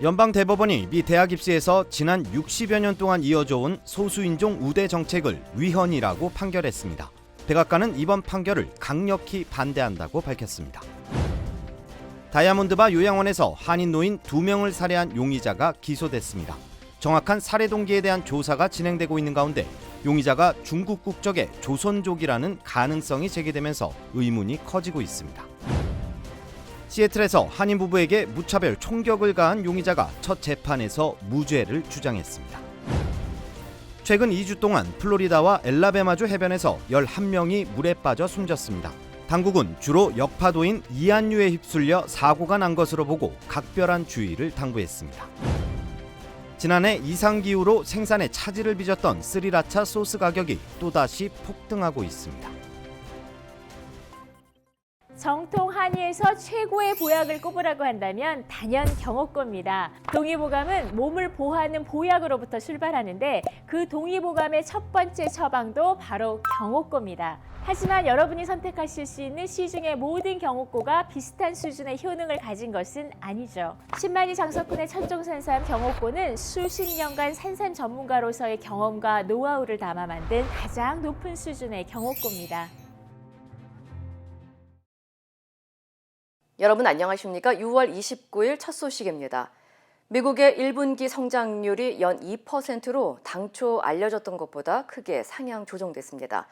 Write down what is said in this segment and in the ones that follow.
연방대법원이 미 대학 입시에서 지난 60여 년 동안 이어져 온 소수인종 우대 정책을 위헌이라고 판결했습니다. 백악관은 이번 판결을 강력히 반대한다고 밝혔습니다. 다이아몬드바 요양원에서 한인 노인 2명을 살해한 용의자가 기소됐습니다. 정확한 살해 동기에 대한 조사가 진행되고 있는 가운데 용의자가 중국 국적의 조선족이라는 가능성이 제기되면서 의문이 커지고 있습니다. 시애틀에서 한인 부부에게 무차별 총격을 가한 용의자가 첫 재판에서 무죄를 주장했습니다. 최근 2주 동안 플로리다와 엘라베마주 해변에서 11명이 물에 빠져 숨졌습니다. 당국은 주로 역파도인 이안류에 휩쓸려 사고가 난 것으로 보고 각별한 주의를 당부했습니다. 지난해 이상기후로 생산에 차질을 빚었던 스리라차 소스 가격이 또다시 폭등하고 있습니다. 정통 한의에서 최고의 보약을 꼽으라고 한다면 단연 경옥고입니다. 동의보감은 몸을 보호하는 보약으로부터 출발하는데 그 동의보감의 첫 번째 처방도 바로 경옥고입니다. 하지만 여러분이 선택하실 수 있는 시중의 모든 경옥고가 비슷한 수준의 효능을 가진 것은 아니죠. 10만이 장석군의 천종산삼 경옥고는 수십 년간 산삼 전문가로서의 경험과 노하우를 담아 만든 가장 높은 수준의 경옥고입니다. 여러분 안녕하십니까? 6월 29일 첫 소식입니다. 미국의 1분기 성장률이 연 2%로 당초 알려졌던 것보다 크게 상향 조정됐습니다.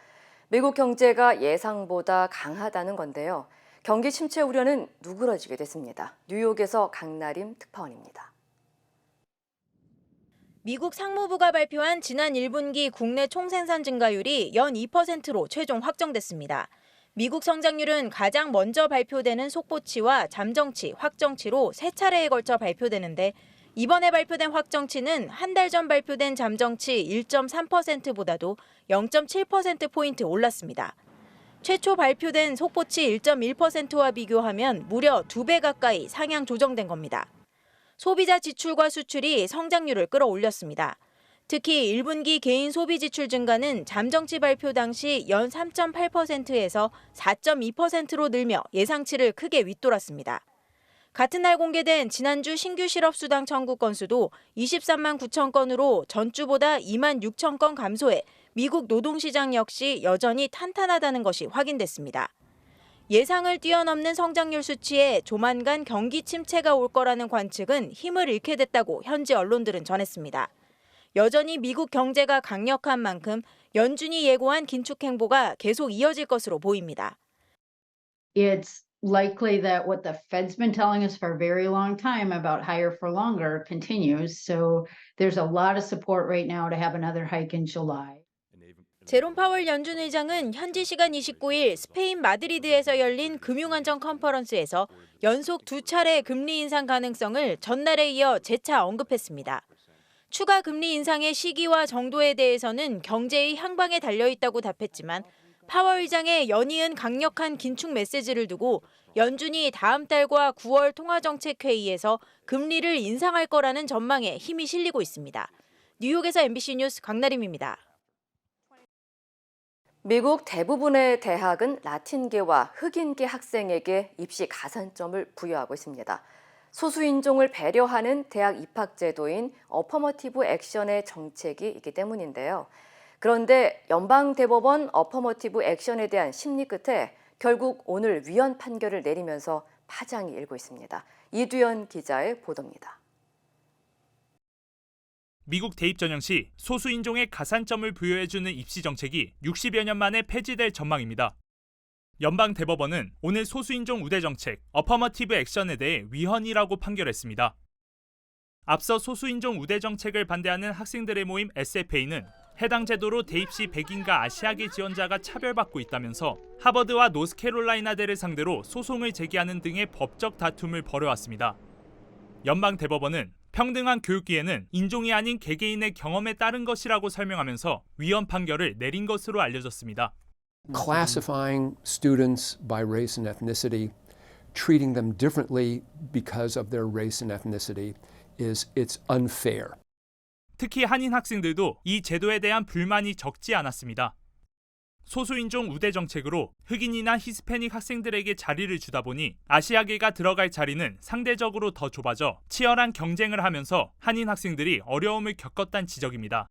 미국 경제가 예상보다 강하다는 건데요. 경기 침체 우려는 누그러지게 됐습니다. 뉴욕에서 강나림 특파원입니다. 미국 상무부가 발표한 지난 1분기 국내 총생산 증가율이 연 2%로 최종 확정됐습니다. 미국 성장률은 가장 먼저 발표되는 속보치와 잠정치, 확정치로 세 차례에 걸쳐 발표되는데 이번에 발표된 확정치는 한 달 전 발표된 잠정치 1.3%보다도 0.7%포인트 올랐습니다. 최초 발표된 속보치 1.1%와 비교하면 무려 2배 가까이 상향 조정된 겁니다. 소비자 지출과 수출이 성장률을 끌어올렸습니다. 특히 1분기 개인 소비 지출 증가는 잠정치 발표 당시 연 3.8%에서 4.2%로 늘며 예상치를 크게 윗돌았습니다. 같은 날 공개된 지난주 신규 실업수당 청구 건수도 23만 9천 건으로 전주보다 2만 6천 건 감소해 미국 노동시장 역시 여전히 탄탄하다는 것이 확인됐습니다. 예상을 뛰어넘는 성장률 수치에 조만간 경기 침체가 올 거라는 관측은 힘을 잃게 됐다고 현지 언론들은 전했습니다. 여전히 미국 경제가 강력한 만큼 연준이 예고한 긴축 행보가 계속 이어질 것으로 보입니다. It's likely that what the Fed's been telling us for a very long time about higher for longer continues. So there's a lot of support right now to have another hike in July. 제롬 파월 연준 의장은 현지 시간 29일 스페인 마드리드에서 열린 금융안정 컨퍼런스에서 연속 2차례 금리 인상 가능성을 전날에 이어 재차 언급했습니다. 추가 금리 인상의 시기와 정도에 대해서는 경제의 향방에 달려있다고 답했지만 파월 의장의 연이은 강력한 긴축 메시지를 두고 연준이 다음 달과 9월 통화정책회의에서 금리를 인상할 거라는 전망에 힘이 실리고 있습니다. 뉴욕에서 MBC 뉴스 강나림입니다. 미국 대부분의 대학은 라틴계와 흑인계 학생에게 입시 가산점을 부여하고 있습니다. 소수인종을 배려하는 대학 입학 제도인 어퍼머티브 액션의 정책이 있기 때문인데요. 그런데 연방대법원 어퍼머티브 액션에 대한 심리 끝에 결국 오늘 위헌 판결을 내리면서 파장이 일고 있습니다. 이두현 기자의 보도입니다. 미국 대입 전형 시 소수인종에 가산점을 부여해주는 입시 정책이 60여 년 만에 폐지될 전망입니다. 연방대법원은 오늘 소수인종 우대 정책 어퍼머티브 액션에 대해 위헌이라고 판결했습니다. 앞서 소수인종 우대 정책을 반대하는 학생들의 모임 SFA는 해당 제도로 대입 시 백인과 아시아계 지원자가 차별받고 있다면서 하버드와 노스캐롤라이나대를 상대로 소송을 제기하는 등의 법적 다툼을 벌여왔습니다. 연방대법원은 평등한 교육 기회는 인종이 아닌 개개인의 경험에 따른 것이라고 설명하면서 위헌 판결을 내린 것으로 알려졌습니다. Classifying students by race and ethnicity, treating them differently because of their race and ethnicity, it's unfair. 특히 한인 학생들도 이 제도에 대한 불만이 적지 않았습니다. 소수인종 우대 정책으로 흑인이나 히스패닉 학생들에게 자리를 주다 보니 아시아계가 들어갈 자리는 상대적으로 더 좁아져 치열한 경쟁을 하면서 한인 학생들이 어려움을 겪었다는 지적입니다.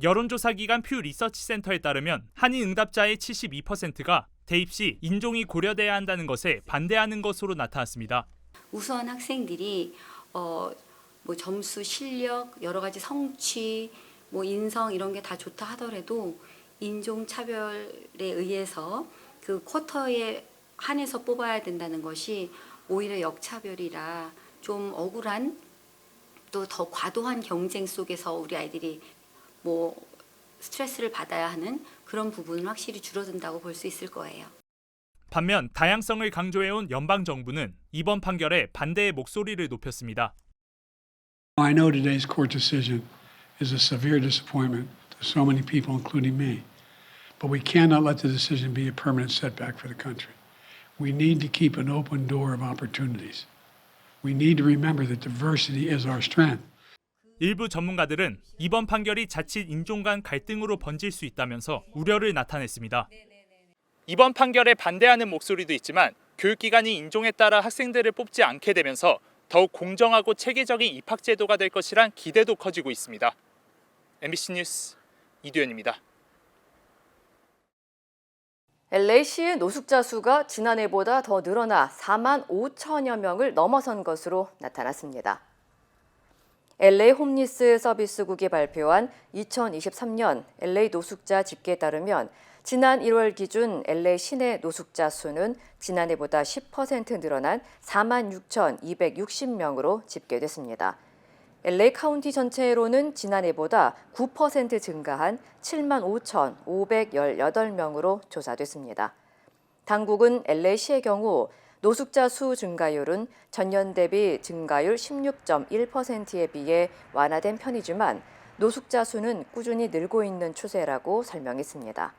여론조사 기관 퓨 리서치 센터에 따르면 한인 응답자의 72%가 대입 시 인종이 고려돼야 한다는 것에 반대하는 것으로 나타났습니다. 우선 학생들이 뭐 점수, 실력, 여러 가지 성취, 뭐 인성 이런 게 다 좋다 하더라도 인종 차별에 의해서 그 쿼터에 한해서 뽑아야 된다는 것이 오히려 역차별이라 좀 억울한 또 더 과도한 경쟁 속에서 우리 아이들이 뭐 스트레스를 받아야 하는 그런 부분은 확실히 줄어든다고 볼 수 있을 거예요. 반면 다양성을 강조해온 연방 정부는 이번 판결에 반대의 목소리를 높였습니다. I know today's court decision is a severe disappointment to so many people, including me. But we cannot let the decision be a permanent setback for the country. We need to keep an open door of opportunities. We need to remember that diversity is our strength. 일부 전문가들은 이번 판결이 자칫 인종 간 갈등으로 번질 수 있다면서 우려를 나타냈습니다. 이번 판결에 반대하는 목소리도 있지만 교육기관이 인종에 따라 학생들을 뽑지 않게 되면서 더욱 공정하고 체계적인 입학 제도가 될 것이란 기대도 커지고 있습니다. MBC 뉴스 이두현입니다. LA시의 노숙자 수가 지난해보다 더 늘어나 4만 5천여 명을 넘어선 것으로 나타났습니다. LA 홈리스 서비스국이 발표한 2023년 LA 노숙자 집계에 따르면 지난 1월 기준 LA 시내 노숙자 수는 지난해보다 10% 늘어난 4만 6,260명으로 집계됐습니다. LA 카운티 전체로는 지난해보다 9% 증가한 7만 5,518명으로 조사됐습니다. 당국은 LA시의 경우 노숙자 수 증가율은 전년 대비 증가율 16.1%에 비해 완화된 편이지만 노숙자 수는 꾸준히 늘고 있는 추세라고 설명했습니다.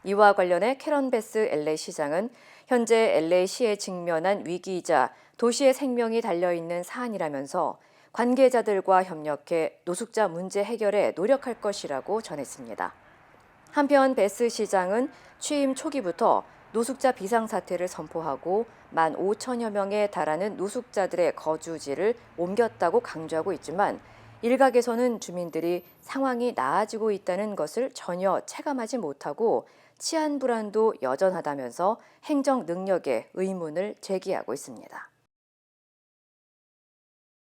이와 관련해 캐런 베스 LA 시장은 현재 LA시에 직면한 위기이자 도시의 생명이 달려있는 사안이라면서 관계자들과 협력해 노숙자 문제 해결에 노력할 것이라고 전했습니다. 한편 베스 시장은 취임 초기부터 노숙자 비상사태를 선포하고 15,000여 명에 달하는 노숙자들의 거주지를 옮겼다고 강조하고 있지만 일각에서는 주민들이 상황이 나아지고 있다는 것을 전혀 체감하지 못하고 치안 불안도 여전하다면서 행정 능력에 의문을 제기하고 있습니다.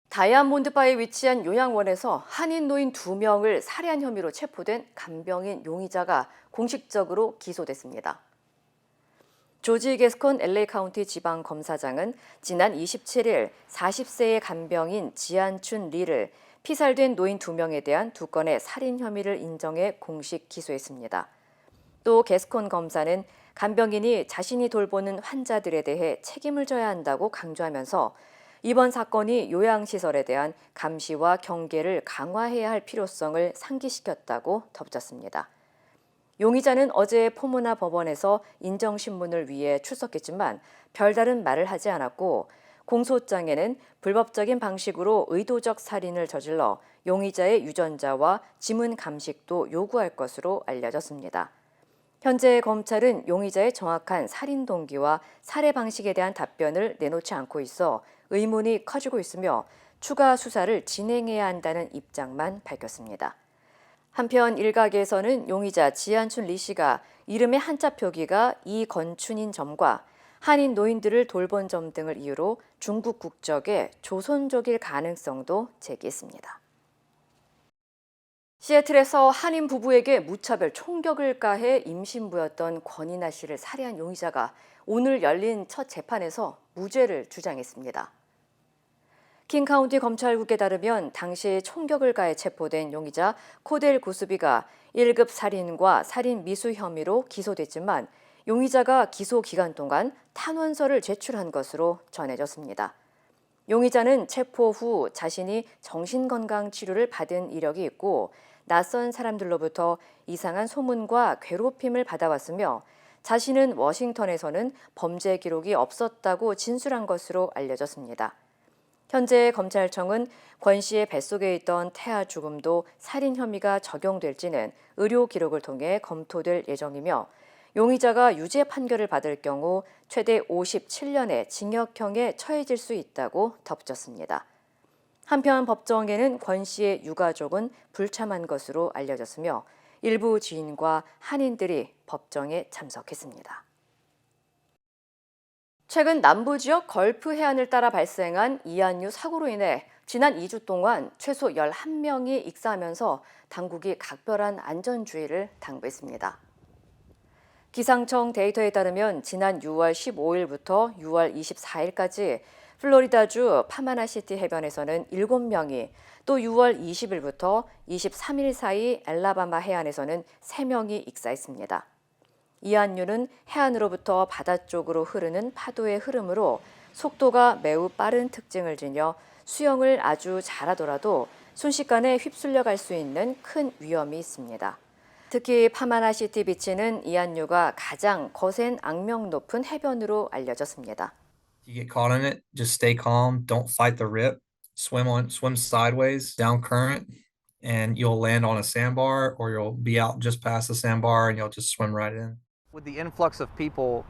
다이아몬드바에 위치한 요양원에서 한인 노인 2명을 살해한 혐의로 체포된 간병인 용의자가 공식적으로 기소됐습니다. 조지 게스콘 LA 카운티 지방검사장은 지난 27일 40세의 간병인 지안춘 리를 피살된 노인 2명에 대한 2건의 살인 혐의를 인정해 공식 기소했습니다. 또 게스콘 검사는 간병인이 자신이 돌보는 환자들에 대해 책임을 져야 한다고 강조하면서 이번 사건이 요양시설에 대한 감시와 경계를 강화해야 할 필요성을 상기시켰다고 덧붙였습니다. 용의자는 어제 포모나 법원에서 인정신문을 위해 출석했지만 별다른 말을 하지 않았고 공소장에는 불법적인 방식으로 의도적 살인을 저질러 용의자의 유전자와 지문 감식도 요구할 것으로 알려졌습니다. 현재 검찰은 용의자의 정확한 살인 동기와 살해 방식에 대한 답변을 내놓지 않고 있어 의문이 커지고 있으며 추가 수사를 진행해야 한다는 입장만 밝혔습니다. 한편 일각에서는 용의자 지안춘 리 씨가 이름의 한자 표기가 이건춘인 점과 한인 노인들을 돌본 점 등을 이유로 중국 국적의 조선족일 가능성도 제기했습니다. 시애틀에서 한인 부부에게 무차별 총격을 가해 임신부였던 권이나 씨를 살해한 용의자가 오늘 열린 첫 재판에서 무죄를 주장했습니다. 킹카운티 검찰국에 따르면 당시 총격을 가해 체포된 용의자 코델 구스비가 1급 살인과 살인 미수 혐의로 기소됐지만 용의자가 기소 기간 동안 탄원서를 제출한 것으로 전해졌습니다. 용의자는 체포 후 자신이 정신건강 치료를 받은 이력이 있고 낯선 사람들로부터 이상한 소문과 괴롭힘을 받아왔으며 자신은 워싱턴에서는 범죄 기록이 없었다고 진술한 것으로 알려졌습니다. 현재 검찰청은 권 씨의 뱃속에 있던 태아 죽음도 살인 혐의가 적용될지는 의료 기록을 통해 검토될 예정이며 용의자가 유죄 판결을 받을 경우 최대 57년의 징역형에 처해질 수 있다고 덧붙였습니다. 한편 법정에는 권 씨의 유가족은 불참한 것으로 알려졌으며 일부 지인과 한인들이 법정에 참석했습니다. 최근 남부 지역 걸프 해안을 따라 발생한 이안류 사고로 인해 지난 2주 동안 최소 11명이 익사하면서 당국이 각별한 안전주의를 당부했습니다. 기상청 데이터에 따르면 지난 6월 15일부터 6월 24일까지 플로리다주 파마나시티 해변에서는 7명이, 또 6월 20일부터 23일 사이 엘라바마 해안에서는 3명이 익사했습니다. 이안류는 해안으로부터 바다 쪽으로 흐르는 파도의 흐름으로 속도가 매우 빠른 특징을 지녀 수영을 아주 잘하더라도 순식간에 휩쓸려 갈 수 있는 큰 위험이 있습니다. 특히 파마나시티 비치는 이안류가 가장 거센 악명 높은 해변으로 알려졌습니다. You get caught in it, just stay calm, don't fight the rip, swim sideways down current, and you'll land on a sandbar or you'll be out just past the sandbar and you'll just swim right in. With the influx of people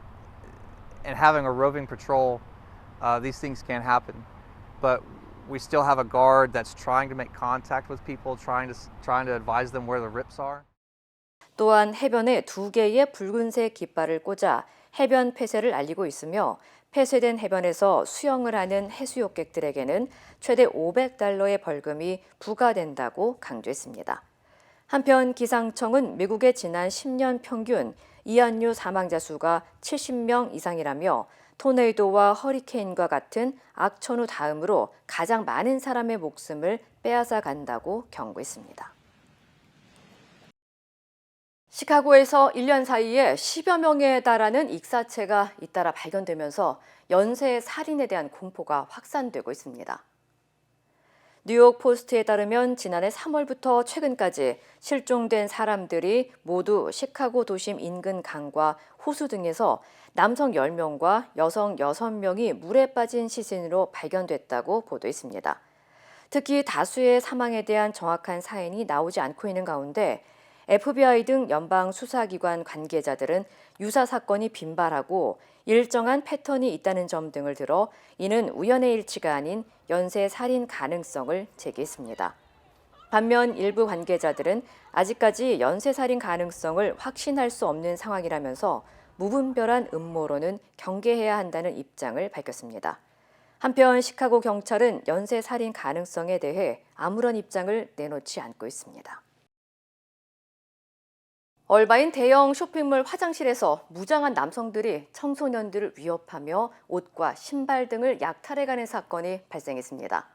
and having a roving patrol, these things can happen. But we still have a guard that's trying to make contact with people, trying to advise them where the rips are. 또한 해변에 2개의 붉은색 깃발을 꽂아 해변 폐쇄를 알리고 있으며 폐쇄된 해변에서 수영을 하는 해수욕객들에게는 최대 $500의 벌금이 부과된다고 강조했습니다. 한편 기상청은 미국의 지난 10년 평균 이안류 사망자 수가 70명 이상이라며 토네이도와 허리케인과 같은 악천후 다음으로 가장 많은 사람의 목숨을 빼앗아 간다고 경고했습니다. 시카고에서 1년 사이에 10여 명에 달하는 익사체가 잇따라 발견되면서 연쇄 살인에 대한 공포가 확산되고 있습니다. 뉴욕 포스트에 따르면 지난해 3월부터 최근까지 실종된 사람들이 모두 시카고 도심 인근 강과 호수 등에서 남성 10명과 여성 6명이 물에 빠진 시신으로 발견됐다고 보도했습니다. 특히 다수의 사망에 대한 정확한 사인이 나오지 않고 있는 가운데 FBI 등 연방 수사기관 관계자들은 유사 사건이 빈발하고 일정한 패턴이 있다는 점 등을 들어 이는 우연의 일치가 아닌 연쇄 살인 가능성을 제기했습니다. 반면 일부 관계자들은 아직까지 연쇄 살인 가능성을 확신할 수 없는 상황이라면서 무분별한 음모론은 경계해야 한다는 입장을 밝혔습니다. 한편 시카고 경찰은 연쇄 살인 가능성에 대해 아무런 입장을 내놓지 않고 있습니다. 얼바인 대형 쇼핑몰 화장실에서 무장한 남성들이 청소년들을 위협하며 옷과 신발 등을 약탈해가는 사건이 발생했습니다.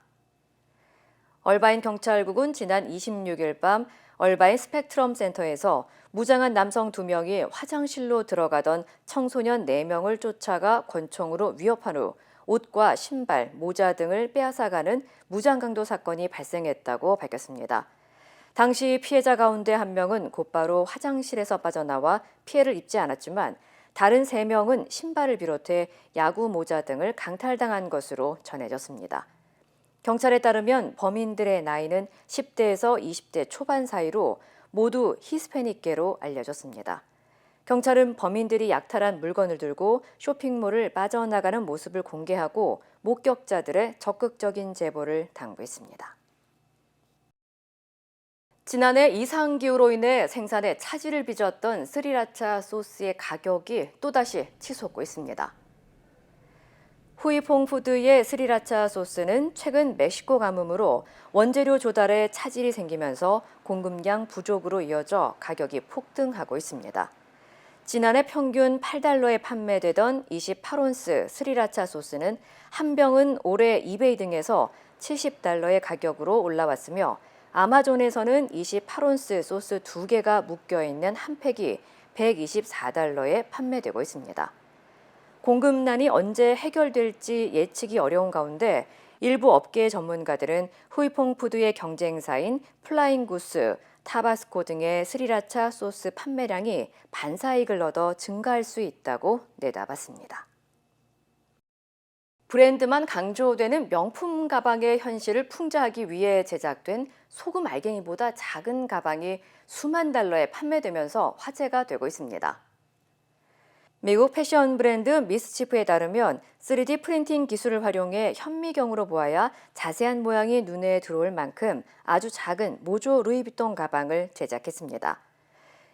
얼바인 경찰국은 지난 26일 밤 얼바인 스펙트럼 센터에서 무장한 남성 2명이 화장실로 들어가던 청소년 4명을 쫓아가 권총으로 위협한 후 옷과 신발, 모자 등을 빼앗아가는 무장강도 사건이 발생했다고 밝혔습니다. 당시 피해자 가운데 1명은 곧바로 화장실에서 빠져나와 피해를 입지 않았지만 다른 3명은 신발을 비롯해 야구 모자 등을 강탈당한 것으로 전해졌습니다. 경찰에 따르면 범인들의 나이는 10대에서 20대 초반 사이로 모두 히스패닉계로 알려졌습니다. 경찰은 범인들이 약탈한 물건을 들고 쇼핑몰을 빠져나가는 모습을 공개하고 목격자들의 적극적인 제보를 당부했습니다. 지난해 이상기후로 인해 생산에 차질을 빚었던 스리라차 소스의 가격이 또다시 치솟고 있습니다. 후이퐁 푸드의 스리라차 소스는 최근 멕시코 가뭄으로 원재료 조달에 차질이 생기면서 공급량 부족으로 이어져 가격이 폭등하고 있습니다. 지난해 평균 $8에 판매되던 28온스 스리라차 소스는 한 병은 올해 이베이 등에서 $70의 가격으로 올라왔으며 아마존에서는 28온스 소스 2개가 묶여있는 한 팩이 $124에 판매되고 있습니다. 공급난이 언제 해결될지 예측이 어려운 가운데 일부 업계 전문가들은 후이퐁 푸드의 경쟁사인 플라잉 구스, 타바스코 등의 스리라차 소스 판매량이 반사이익을 얻어 증가할 수 있다고 내다봤습니다. 브랜드만 강조되는 명품 가방의 현실을 풍자하기 위해 제작된 소금 알갱이보다 작은 가방이 수만 달러에 판매되면서 화제가 되고 있습니다. 미국 패션 브랜드 미스치프에 따르면 3D 프린팅 기술을 활용해 현미경으로 보아야 자세한 모양이 눈에 들어올 만큼 아주 작은 모조 루이비통 가방을 제작했습니다.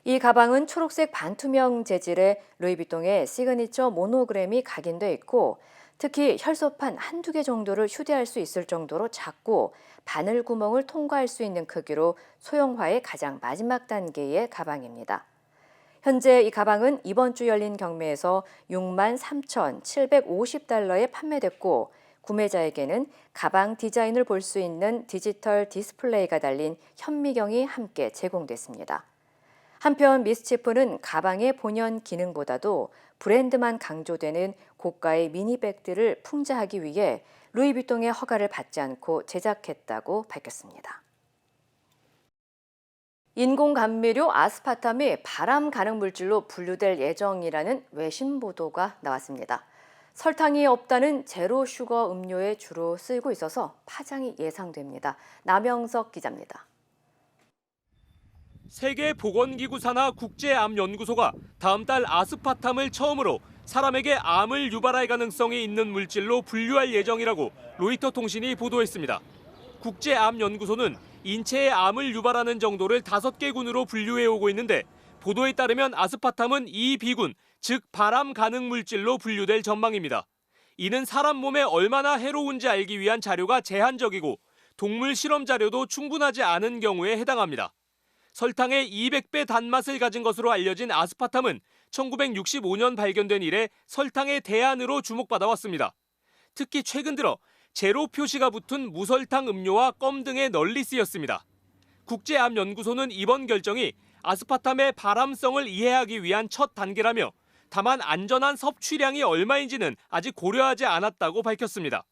이 가방은 초록색 반투명 재질의 루이비통의 시그니처 모노그램이 각인돼 있고 특히 혈소판 한두 개 정도를 휴대할 수 있을 정도로 작고 바늘 구멍을 통과할 수 있는 크기로 소형화의 가장 마지막 단계의 가방입니다. 현재 이 가방은 이번 주 열린 경매에서 63,750달러에 판매됐고 구매자에게는 가방 디자인을 볼 수 있는 디지털 디스플레이가 달린 현미경이 함께 제공됐습니다. 한편 미스치프는 가방의 본연 기능보다도 브랜드만 강조되는 고가의 미니백들을 풍자하기 위해 루이비통의 허가를 받지 않고 제작했다고 밝혔습니다. 인공감미료 아스파탐이 발암 가능 물질로 분류될 예정이라는 외신 보도가 나왔습니다. 설탕이 없다는 제로 슈거 음료에 주로 쓰이고 있어서 파장이 예상됩니다. 남영석 기자입니다. 세계보건기구 산하 국제암연구소가 다음 달 아스파탐을 처음으로 사람에게 암을 유발할 가능성이 있는 물질로 분류할 예정이라고 로이터 통신이 보도했습니다. 국제암연구소는 인체에 암을 유발하는 정도를 5개 군으로 분류해오고 있는데 보도에 따르면 아스파탐은 이 비군, 즉 발암 가능 물질로 분류될 전망입니다. 이는 사람 몸에 얼마나 해로운지 알기 위한 자료가 제한적이고 동물 실험 자료도 충분하지 않은 경우에 해당합니다. 설탕의 200배 단맛을 가진 것으로 알려진 아스파탐은 1965년 발견된 이래 설탕의 대안으로 주목받아 왔습니다. 특히 최근 들어 제로 표시가 붙은 무설탕 음료와 껌 등에 널리 쓰였습니다. 국제암연구소는 이번 결정이 아스파탐의 발암성을 이해하기 위한 첫 단계라며 다만 안전한 섭취량이 얼마인지는 아직 고려하지 않았다고 밝혔습니다.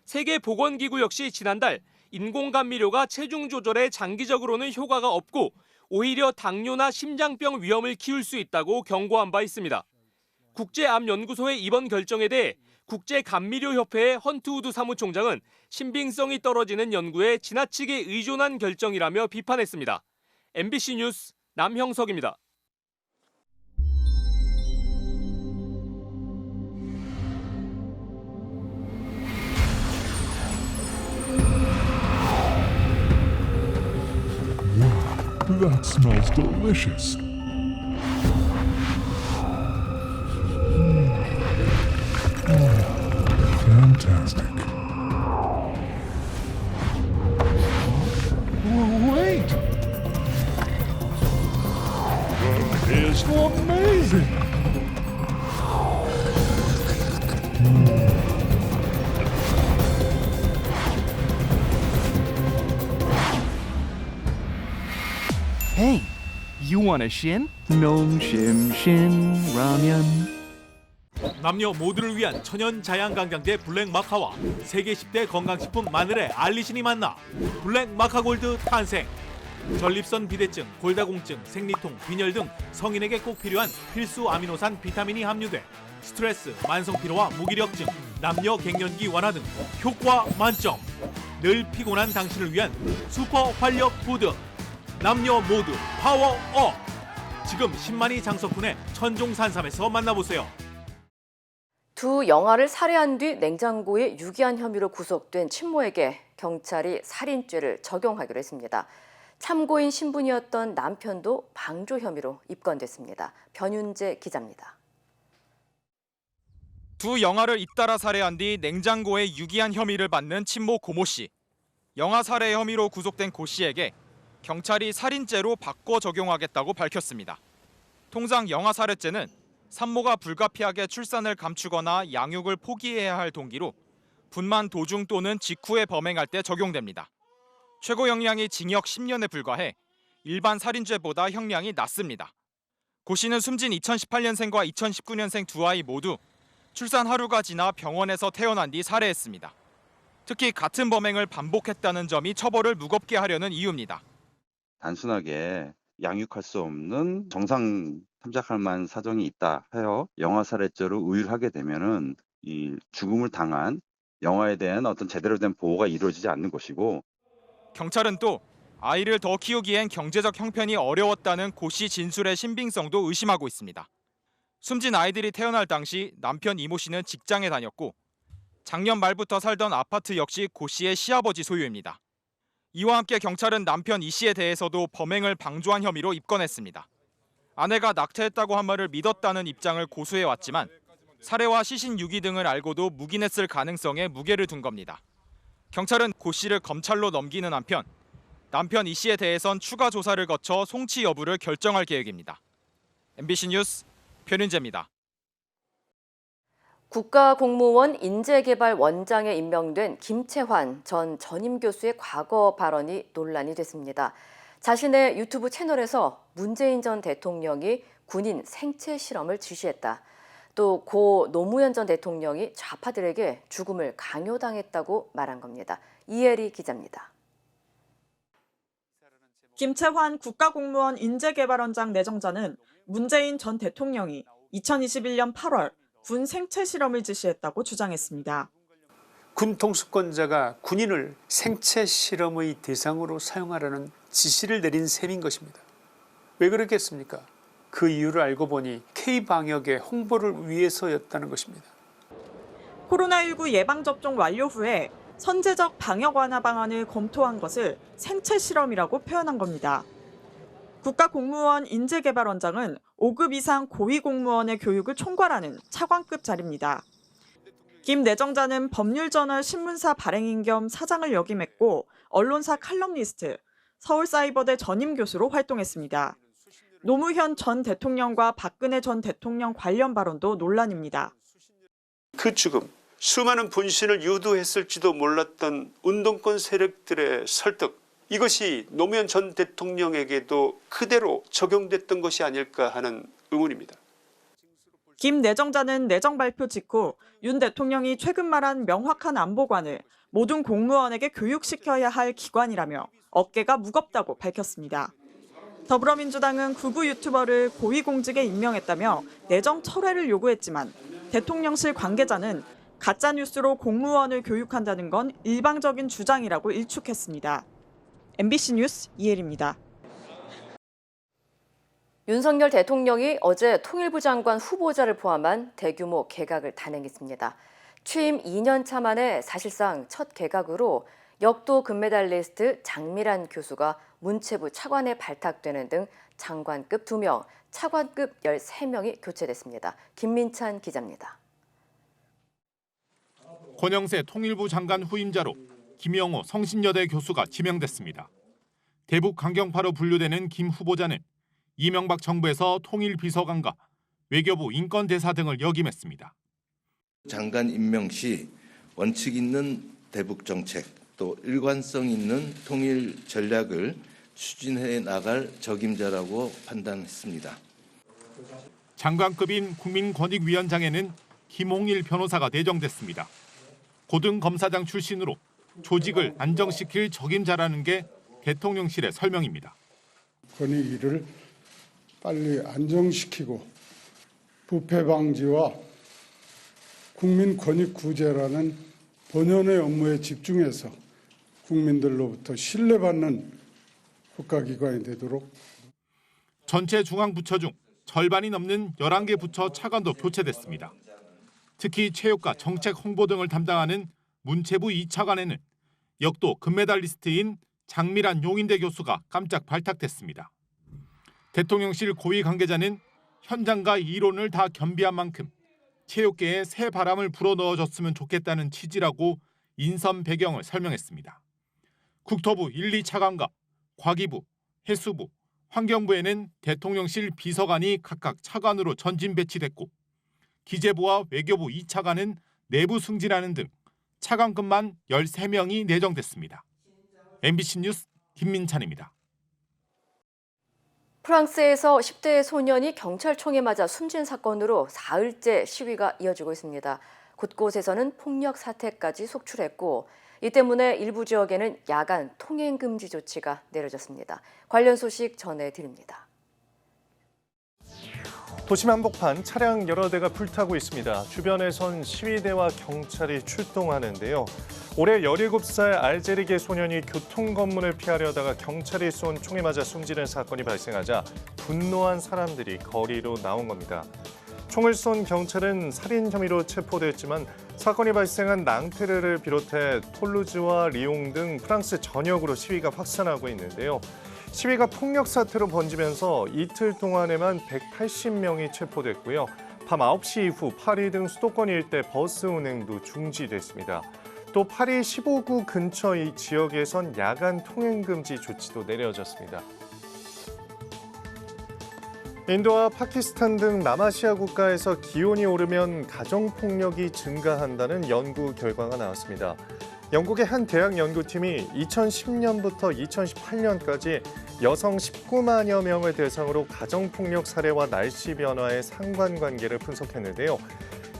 세계보건기구 역시 지난달 인공감미료가 체중 조절에 장기적으로는 효과가 없고 오히려 당뇨나 심장병 위험을 키울 수 있다고 경고한 바 있습니다. 국제암연구소의 이번 결정에 대해 국제감미료협회의 헌트우드 사무총장은 신빙성이 떨어지는 연구에 지나치게 의존한 결정이라며 비판했습니다. MBC 뉴스 남형석입니다. That smells delicious. Fantastic. Wait! That is amazing! Hey, you want a shin? 농심 신 라면. 남녀 모두를 위한 천연 자양강장제 블랙마카와 세계 10대 건강식품 마늘의 알리신이 만나 블랙마카골드 탄생. 전립선 비대증, 골다공증, 생리통, 빈혈 등 성인에게 꼭 필요한 필수 아미노산 비타민이 함유돼 스트레스, 만성피로와 무기력증, 남녀 갱년기 완화 등 효과 만점. 늘 피곤한 당신을 위한 슈퍼 활력 푸드. 남녀 모두 파워업! 지금 신만이 장석훈의 천종산삼에서 만나보세요. 두 영아를 살해한 뒤 냉장고에 유기한 혐의로 구속된 친모에게 경찰이 살인죄를 적용하기로 했습니다. 참고인 신분이었던 남편도 방조 혐의로 입건됐습니다. 변윤재 기자입니다. 두 영아를 잇따라 살해한 뒤 냉장고에 유기한 혐의를 받는 친모 고모 씨. 영아 살해 혐의로 구속된 고 씨에게 경찰이 살인죄로 바꿔 적용하겠다고 밝혔습니다. 통상 영아 살해죄는 산모가 불가피하게 출산을 감추거나 양육을 포기해야 할 동기로 분만 도중 또는 직후에 범행할 때 적용됩니다. 최고 형량이 징역 10년에 불과해 일반 살인죄보다 형량이 낮습니다. 고 씨는 숨진 2018년생과 2019년생 두 아이 모두 출산 하루가 지나 병원에서 태어난 뒤 살해했습니다. 특히 같은 범행을 반복했다는 점이 처벌을 무겁게 하려는 이유입니다. 단순하게 양육할 수 없는 정상 참작할 만한 사정이 있다 해요. 영아 살해죄로 의율하게 되면은 이 죽음을 당한 영아에 대한 어떤 제대로 된 보호가 이루어지지 않는 것이고 경찰은 또 아이를 더 키우기엔 경제적 형편이 어려웠다는 고 씨 진술의 신빙성도 의심하고 있습니다. 숨진 아이들이 태어날 당시 남편 이모 씨는 직장에 다녔고 작년 말부터 살던 아파트 역시 고 씨의 시아버지 소유입니다. 이와 함께 경찰은 남편 이 씨에 대해서도 범행을 방조한 혐의로 입건했습니다. 아내가 낙태했다고 한 말을 믿었다는 입장을 고수해왔지만 살해와 시신 유기 등을 알고도 묵인했을 가능성에 무게를 둔 겁니다. 경찰은 고 씨를 검찰로 넘기는 한편 남편 이 씨에 대해선 추가 조사를 거쳐 송치 여부를 결정할 계획입니다. MBC 뉴스 변윤재입니다. 국가공무원 인재개발원장에 임명된 김채환 전 전임 교수의 과거 발언이 논란이 됐습니다. 자신의 유튜브 채널에서 문재인 전 대통령이 군인 생체 실험을 지시했다. 또 고 노무현 전 대통령이 좌파들에게 죽음을 강요당했다고 말한 겁니다. 이혜리 기자입니다. 김채환 국가공무원 인재개발원장 내정자는 문재인 전 대통령이 2021년 8월 군 생체 실험을 지시했다고 주장했습니다. 군 통수권자가 군인을 생체 실험의 대상으로 사용하라는 지시를 내린 셈인 것입니다. 왜 그랬겠습니까? 그 이유를 알고 보니 K방역의 홍보를 위해서였다는 것입니다. 코로나19 예방접종 완료 후에 선제적 방역 완화 방안을 검토한 것을 생체 실험이라고 표현한 겁니다. 국가공무원 인재개발원장은 5급 이상 고위공무원의 교육을 총괄하는 차관급 자리입니다. 김 내정자는 법률저널 신문사 발행인 겸 사장을 역임했고 언론사 칼럼니스트, 서울사이버대 전임 교수로 활동했습니다. 노무현 전 대통령과 박근혜 전 대통령 관련 발언도 논란입니다. 그 죽음, 수많은 분신을 유도했을지도 몰랐던 운동권 세력들의 설득, 이것이 노무현 전 대통령에게도 그대로 적용됐던 것이 아닐까 하는 의문입니다. 김 내정자는 내정 발표 직후 윤 대통령이 최근 말한 명확한 안보관을 모든 공무원에게 교육시켜야 할 기관이라며 어깨가 무겁다고 밝혔습니다. 더불어민주당은 극우 유튜버를 고위공직에 임명했다며 내정 철회를 요구했지만 대통령실 관계자는 가짜뉴스로 공무원을 교육한다는 건 일방적인 주장이라고 일축했습니다. MBC 뉴스 이혜리입니다. 윤석열 대통령이 어제 통일부 장관 후보자를 포함한 대규모 개각을 단행했습니다. 취임 2년 차 만에 사실상 첫 개각으로 역도 금메달리스트 장미란 교수가 문체부 차관에 발탁되는 등 장관급 2명, 차관급 13명이 교체됐습니다. 김민찬 기자입니다. 권영세 통일부 장관 후임자로 김영호 성신여대 교수가 지명됐습니다. 대북 강경파로 분류되는 김 후보자는 이명박 정부에서 통일비서관과 외교부 인권대사 등을 역임했습니다. 장관 임명 시 원칙 있는 대북 정책, 또 일관성 있는 통일 전략을 추진해 나갈 적임자라고 판단했습니다. 장관급인 국민권익위원장에는 김홍일 변호사가 내정됐습니다. 고등검사장 출신으로 조직을 안정시킬 적임자라는 게 대통령실의 설명입니다. 권익위를 빨리 안정시키고 부패 방지와 국민 권익 구제라는 본연의 업무에 집중해서 국민들로부터 신뢰받는 국가기관이 되도록. 전체 중앙부처 중 절반이 넘는 11개 부처 차관도 교체됐습니다. 특히 체육과 정책 홍보 등을 담당하는 문체부 2차관에는 역도 금메달리스트인 장미란 용인대 교수가 깜짝 발탁됐습니다. 대통령실 고위 관계자는 현장과 이론을 다 겸비한 만큼 체육계에 새 바람을 불어넣어줬으면 좋겠다는 취지라고 인선 배경을 설명했습니다. 국토부 1, 2차관과 과기부, 해수부, 환경부에는 대통령실 비서관이 각각 차관으로 전진 배치됐고 기재부와 외교부 2차관은 내부 승진하는 등 차관급만 13명이 내정됐습니다. MBC 뉴스 김민찬입니다. 프랑스에서 10대 소년이 경찰총에 맞아 숨진 사건으로 사흘째 시위가 이어지고 있습니다. 곳곳에서는 폭력 사태까지 속출했고 이 때문에 일부 지역에는 야간 통행 금지 조치가 내려졌습니다. 관련 소식 전해드립니다. 도심 한복판 차량 여러 대가 불타고 있습니다. 주변에선 시위대와 경찰이 출동하는데요. 올해 17살 알제리계 소년이 교통검문을 피하려다가 경찰이 쏜 총에 맞아 숨지는 사건이 발생하자 분노한 사람들이 거리로 나온 겁니다. 총을 쏜 경찰은 살인 혐의로 체포됐지만 사건이 발생한 낭테르를 비롯해 톨루즈와 리옹 등 프랑스 전역으로 시위가 확산하고 있는데요. 시위가 폭력 사태로 번지면서 이틀 동안에만 180명이 체포됐고요. 밤 9시 이후 파리 등 수도권 일대 버스 운행도 중지됐습니다. 또 파리 15구 근처 이 지역에선 야간 통행 금지 조치도 내려졌습니다. 인도와 파키스탄 등 남아시아 국가에서 기온이 오르면 가정폭력이 증가한다는 연구 결과가 나왔습니다. 영국의 한 대학 연구팀이 2010년부터 2018년까지 여성 19만여 명을 대상으로 가정폭력 사례와 날씨 변화의 상관관계를 분석했는데요.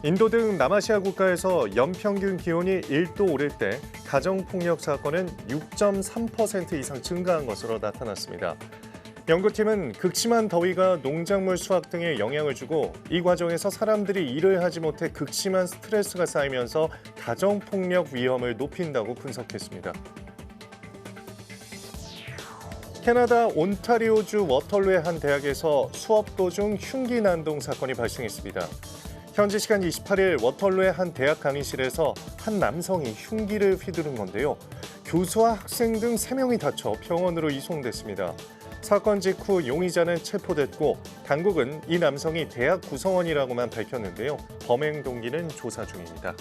인도 등 남아시아 국가에서 연평균 기온이 1도 오를 때 가정폭력 사건은 6.3% 이상 증가한 것으로 나타났습니다. 연구팀은 극심한 더위가 농작물 수확 등에 영향을 주고 이 과정에서 사람들이 일을 하지 못해 극심한 스트레스가 쌓이면서 가정폭력 위험을 높인다고 분석했습니다. 캐나다 온타리오주 워털루의 한 대학에서 수업 도중 흉기 난동 사건이 발생했습니다. 현지 시간 28일 워털루의 한 대학 강의실에서 한 남성이 흉기를 휘두른 건데요. 교수와 학생 등 3명이 다쳐 병원으로 이송됐습니다. 사건 직후 용의자는 체포됐고 당국은 이 남성이 대학 구성원이라고만 밝혔는데요. 범행 동기는 조사 중입니다.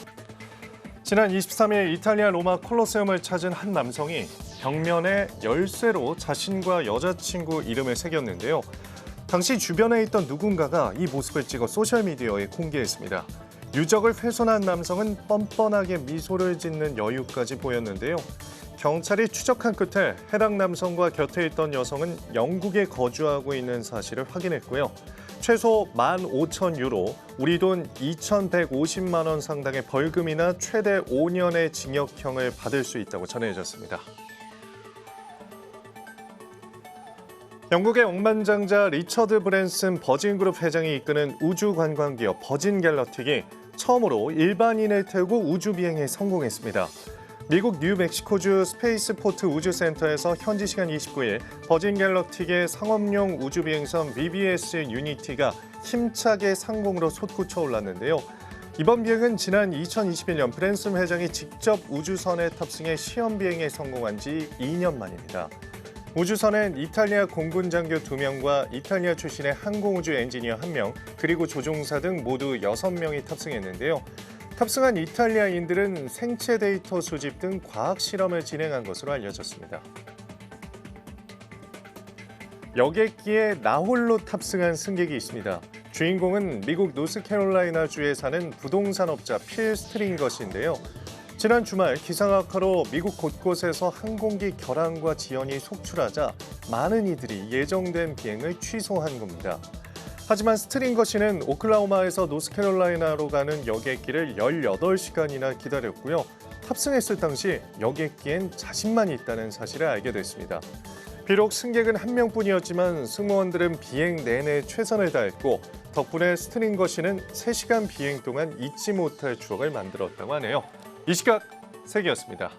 지난 23일 이탈리아 로마 콜로세움을 찾은 한 남성이 벽면에 열쇠로 자신과 여자친구 이름을 새겼는데요. 당시 주변에 있던 누군가가 이 모습을 찍어 소셜미디어에 공개했습니다. 유적을 훼손한 남성은 뻔뻔하게 미소를 짓는 여유까지 보였는데요. 경찰이 추적한 끝에 해당 남성과 곁에 있던 여성은 영국에 거주하고 있는 사실을 확인했고요. 최소 15,000유로, 우리 돈 2,150만 원 상당의 벌금이나 최대 5년의 징역형을 받을 수 있다고 전해졌습니다. 영국의 억만장자 리처드 브랜슨 버진그룹 회장이 이끄는 우주 관광기업 버진 갤럭틱이 처음으로 일반인을 태우고 우주 비행에 성공했습니다. 미국 뉴멕시코주 스페이스포트 우주센터에서 현지 시간 29일 버진 갤럭틱의 상업용 우주비행선 VBS 유니티가 힘차게 상공으로 솟구쳐 올랐는데요. 이번 비행은 지난 2021년 브랜슨 회장이 직접 우주선에 탑승해 시험 비행에 성공한 지 2년 만입니다. 우주선엔 이탈리아 공군 장교 2명과 이탈리아 출신의 항공우주 엔지니어 1명, 그리고 조종사 등 모두 6명이 탑승했는데요. 탑승한 이탈리아인들은 생체 데이터 수집 등 과학 실험을 진행한 것으로 알려졌습니다. 여객기에 나홀로 탑승한 승객이 있습니다. 주인공은 미국 노스캐롤라이나주에 사는 부동산업자 필 스트링것인데요. 지난 주말 기상 악화로 미국 곳곳에서 항공기 결항과 지연이 속출하자 많은 이들이 예정된 비행을 취소한 겁니다. 하지만 스트링거 씨는 오클라호마에서 노스캐롤라이나로 가는 여객기를 18시간이나 기다렸고요. 탑승했을 당시 여객기엔 자신만 있다는 사실을 알게 됐습니다. 비록 승객은 1명뿐이었지만 승무원들은 비행 내내 최선을 다했고 덕분에 스트링거 씨는 3시간 비행 동안 잊지 못할 추억을 만들었다고 하네요. 이 시각 세계였습니다.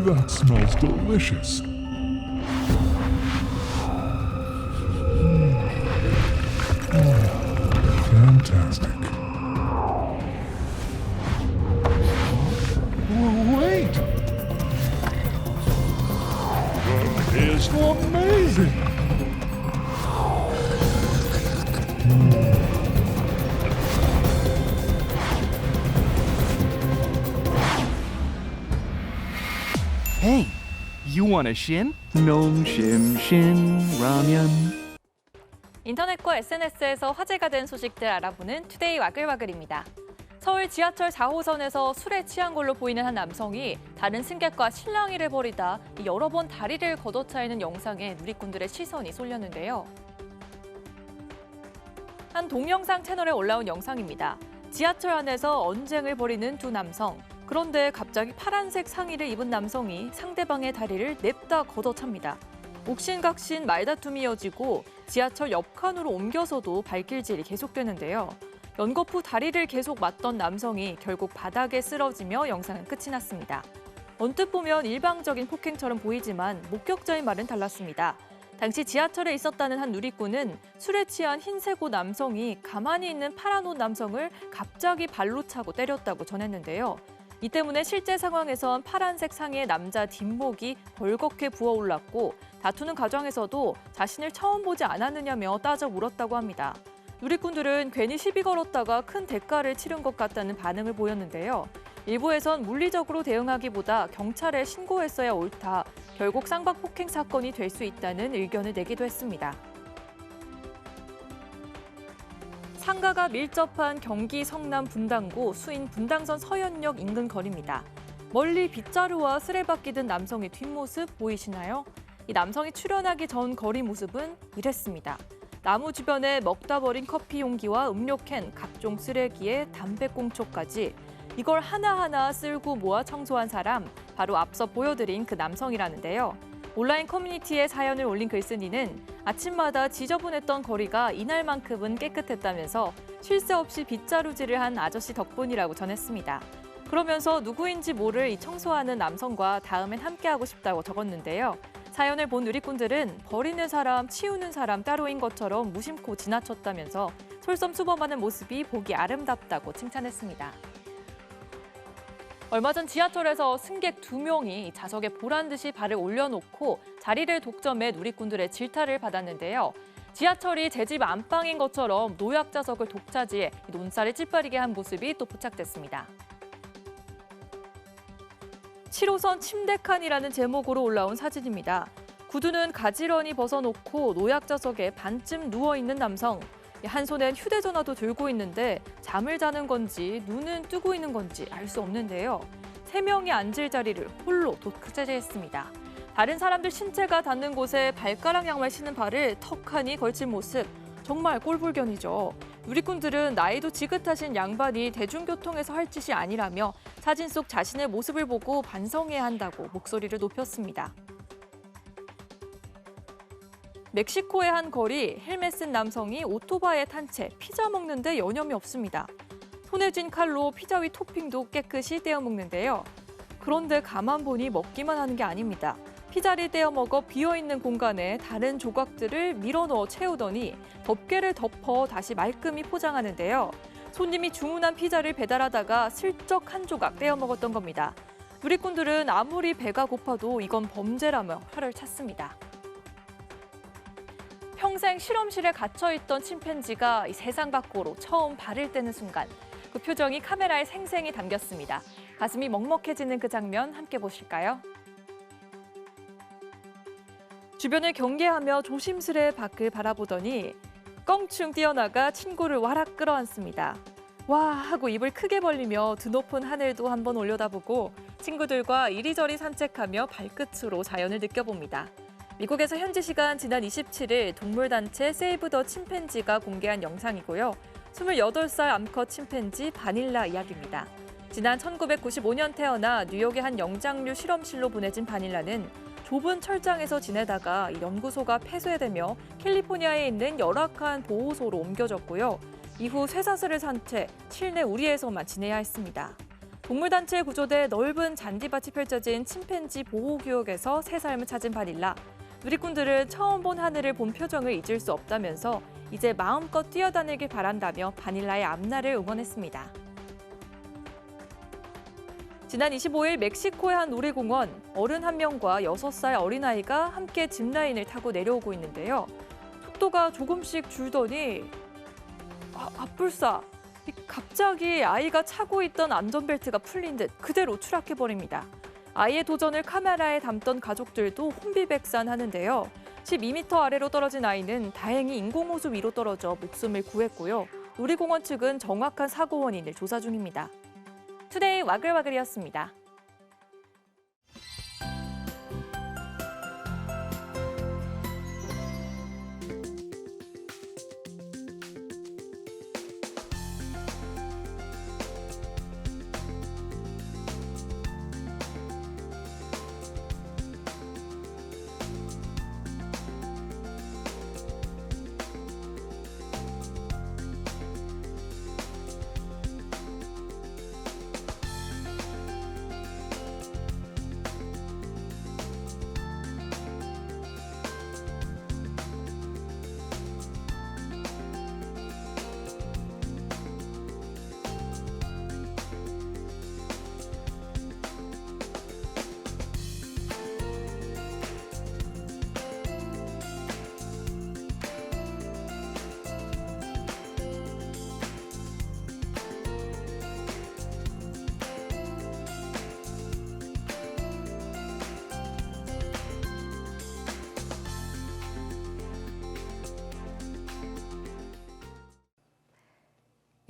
That smells delicious. Fantastic. Wait! That is amazing! Hey, you want a shin? 농심 신 라면. 인터넷과 SNS에서 화제가 된 소식들 알아보는 투데이 와글와글입니다. 서울 지하철 4호선에서 술에 취한 걸로 보이는 한 남성이 다른 승객과 실랑이를 벌이다 여러 번 다리를 걷어차이는 영상에 누리꾼들의 시선이 쏠렸는데요. 한 동영상 채널에 올라온 영상입니다. 지하철 안에서 언쟁을 벌이는 두 남성. 그런데 갑자기 파란색 상의를 입은 남성이 상대방의 다리를 냅다 걷어찹니다. 옥신각신 말다툼이 이어지고 지하철 옆 칸으로 옮겨서도 발길질이 계속되는데요. 연거푸 다리를 계속 맞던 남성이 결국 바닥에 쓰러지며 영상은 끝이 났습니다. 언뜻 보면 일방적인 폭행처럼 보이지만 목격자의 말은 달랐습니다. 당시 지하철에 있었다는 한 누리꾼은 술에 취한 흰색 옷 남성이 가만히 있는 파란 옷 남성을 갑자기 발로 차고 때렸다고 전했는데요. 이 때문에 실제 상황에선 파란색 상의의 남자 뒷목이 벌겋게 부어올랐고 다투는 과정에서도 자신을 처음 보지 않았느냐며 따져 물었다고 합니다. 누리꾼들은 괜히 시비 걸었다가 큰 대가를 치른 것 같다는 반응을 보였는데요. 일부에선 물리적으로 대응하기보다 경찰에 신고했어야 옳다, 결국 쌍방폭행 사건이 될 수 있다는 의견을 내기도 했습니다. 상가가 밀접한 경기 성남 분당구 수인 분당선 서현역 인근 거리입니다. 멀리 빗자루와 쓰레받기 든 남성의 뒷모습 보이시나요? 이 남성이 출연하기 전 거리 모습은 이랬습니다. 나무 주변에 먹다 버린 커피 용기와 음료캔, 각종 쓰레기에 담배꽁초까지 이걸 하나하나 쓸고 모아 청소한 사람, 바로 앞서 보여드린 그 남성이라는데요. 온라인 커뮤니티에 사연을 올린 글쓴이는 아침마다 지저분했던 거리가 이날만큼은 깨끗했다면서 쉴 새 없이 빗자루질을 한 아저씨 덕분이라고 전했습니다. 그러면서 누구인지 모를 이 청소하는 남성과 다음엔 함께하고 싶다고 적었는데요. 사연을 본 누리꾼들은 버리는 사람, 치우는 사람 따로인 것처럼 무심코 지나쳤다면서 솔선수범하는 모습이 보기 아름답다고 칭찬했습니다. 얼마 전 지하철에서 승객 2명이 좌석에 보란 듯이 발을 올려놓고 자리를 독점해 누리꾼들의 질타를 받았는데요. 지하철이 제 집 안방인 것처럼 노약 좌석을 독차지해 논살을 찌푸리게 한 모습이 또 포착됐습니다. 7호선 침대칸이라는 제목으로 올라온 사진입니다. 구두는 가지런히 벗어놓고 노약 좌석에 반쯤 누워있는 남성. 한 손엔 휴대전화도 들고 있는데 잠을 자는 건지 눈은 뜨고 있는 건지 알 수 없는데요. 3명이 앉을 자리를 홀로 독차지했습니다. 다른 사람들 신체가 닿는 곳에 발가락 양말 신은 발을 턱하니 걸친 모습. 정말 꼴불견이죠. 누리꾼들은 나이도 지긋하신 양반이 대중교통에서 할 짓이 아니라며 사진 속 자신의 모습을 보고 반성해야 한다고 목소리를 높였습니다. 멕시코의 한 거리, 헬멧 쓴 남성이 오토바이에 탄 채 피자 먹는데 여념이 없습니다. 손에 쥔 칼로 피자 위 토핑도 깨끗이 떼어 먹는데요. 그런데 가만 보니 먹기만 하는 게 아닙니다. 피자를 떼어 먹어 비어있는 공간에 다른 조각들을 밀어넣어 채우더니 덮개를 덮어 다시 말끔히 포장하는데요. 손님이 주문한 피자를 배달하다가 슬쩍 한 조각 떼어 먹었던 겁니다. 누리꾼들은 아무리 배가 고파도 이건 범죄라며 화를 찼습니다. 평생 실험실에 갇혀있던 침팬지가 이 세상 밖으로 처음 발을 떼는 순간 그 표정이 카메라에 생생히 담겼습니다. 가슴이 먹먹해지는 그 장면 함께 보실까요? 주변을 경계하며 조심스레 밖을 바라보더니 껑충 뛰어나가 친구를 와락 끌어안습니다. 와 하고 입을 크게 벌리며 드높은 하늘도 한번 올려다보고 친구들과 이리저리 산책하며 발끝으로 자연을 느껴봅니다. 미국에서 현지 시간 지난 27일 동물단체 세이브 더 침팬지가 공개한 영상이고요. 28살 암컷 침팬지 바닐라 이야기입니다. 지난 1995년 태어나 뉴욕의 한 영장류 실험실로 보내진 바닐라는 좁은 철장에서 지내다가 연구소가 폐쇄되며 캘리포니아에 있는 열악한 보호소로 옮겨졌고요. 이후 쇠사슬을 산 채 실내 우리에서만 지내야 했습니다. 동물단체에 구조돼 넓은 잔디밭이 펼쳐진 침팬지 보호구역에서 새 삶을 찾은 바닐라. 누리꾼들은 처음 본 하늘을 본 표정을 잊을 수 없다면서 이제 마음껏 뛰어다니길 바란다며 바닐라의 앞날을 응원했습니다. 지난 25일 멕시코의 한 놀이공원, 어른 1명과 6살 어린아이가 함께 짚라인을 타고 내려오고 있는데요. 속도가 조금씩 줄더니 불사! 갑자기 아이가 차고 있던 안전벨트가 풀린 듯 그대로 추락해버립니다. 아이의 도전을 카메라에 담던 가족들도 혼비백산하는데요. 12m 아래로 떨어진 아이는 다행히 인공호수 위로 떨어져 목숨을 구했고요. 놀이공원 측은 정확한 사고 원인을 조사 중입니다. 투데이 와글와글이었습니다.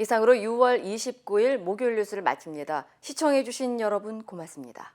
이상으로 6월 29일 목요일 뉴스를 마칩니다. 시청해주신 여러분 고맙습니다.